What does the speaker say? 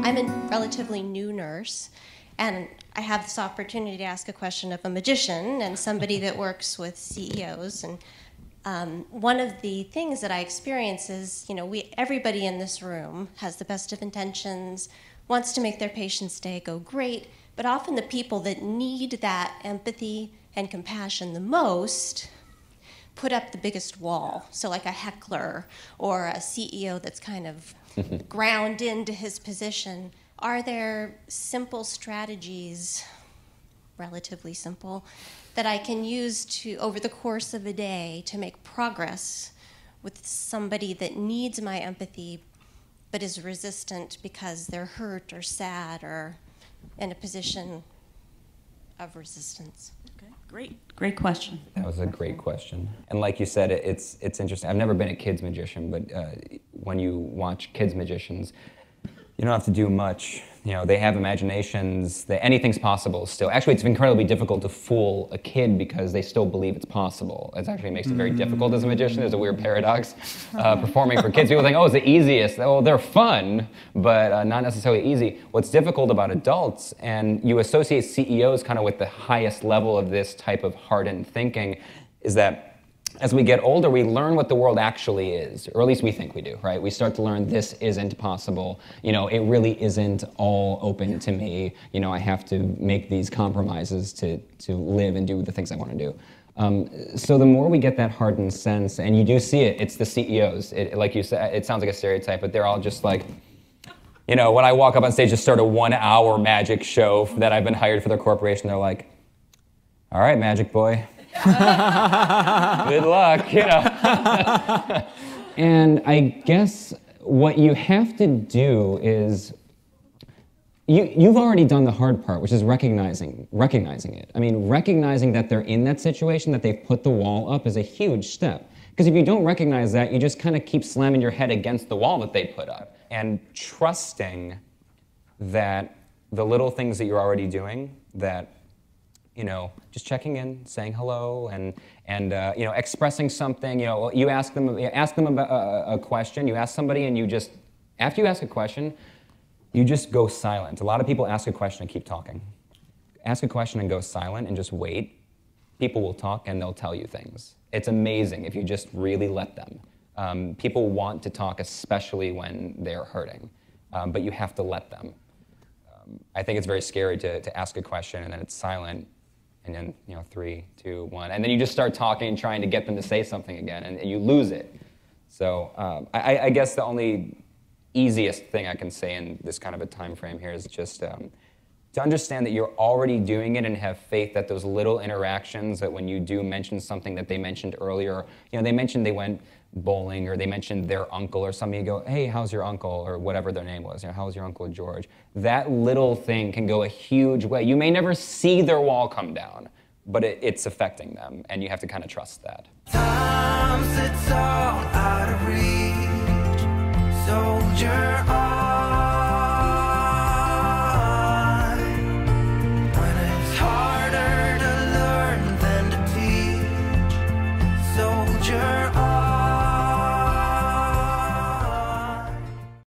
I'm a relatively new nurse, and I have this opportunity to ask a question of a magician and somebody that works with CEOs. And one of the things that I experience is, everybody in this room has the best of intentions, wants to make their patient's day go great, but often the people that need that empathy and compassion the most put up the biggest wall. So like a heckler or a CEO that's kind of ground into his position. Are there simple strategies, relatively simple, that I can use over the course of a day to make progress with somebody that needs my empathy but is resistant because they're hurt or sad or in a position of resistance? Okay, great question. That was a great question. And like you said, it's interesting. I've never been a kids magician, but when you watch kids magicians, you don't have to do much. They have imaginations, anything's possible still. Actually, it's incredibly difficult to fool a kid because they still believe it's possible. It actually makes it very difficult as a magician. There's a weird paradox. Performing for kids, people think, oh, it's the easiest. Oh, they're fun, but not necessarily easy. What's difficult about adults, and you associate CEOs kind of with the highest level of this type of hardened thinking, is that as we get older, we learn what the world actually is, or at least we think we do, right? We start to learn this isn't possible. It really isn't all open to me. I have to make these compromises to live and do the things I want to do. So the more we get that hardened sense, and you do see it, it's the CEOs. Like you said, it sounds like a stereotype, but they're all just like, when I walk up on stage to start a 1-hour magic show that I've been hired for their corporation, they're like, all right, magic boy. Good luck, And I guess what you have to do is, you've already done the hard part, which is recognizing it. I mean, recognizing that they're in that situation, that they've put the wall up, is a huge step. Because if you don't recognize that, you just kind of keep slamming your head against the wall that they put up. And trusting that the little things that you're already doing, that just checking in, saying hello, and expressing something. You ask them about a question. You ask somebody, and after you ask a question, you just go silent. A lot of people ask a question and keep talking. Ask a question and go silent and just wait. People will talk and they'll tell you things. It's amazing if you just really let them. People want to talk, especially when they're hurting, but you have to let them. I think it's very scary to ask a question and then it's silent. And then, 3, 2, 1. And then you just start talking and trying to get them to say something again, and you lose it. So I guess the only easiest thing I can say in this kind of a time frame here is just to understand that you're already doing it and have faith that those little interactions, that when you do mention something that they mentioned earlier, they mentioned they went bowling, or they mentioned their uncle or something, you go, hey, how's your uncle, or whatever their name was, how's your Uncle George? That little thing can go a huge way. You may never see their wall come down, but it's affecting them, and you have to kind of trust that. Times it's all out of reach, soldier on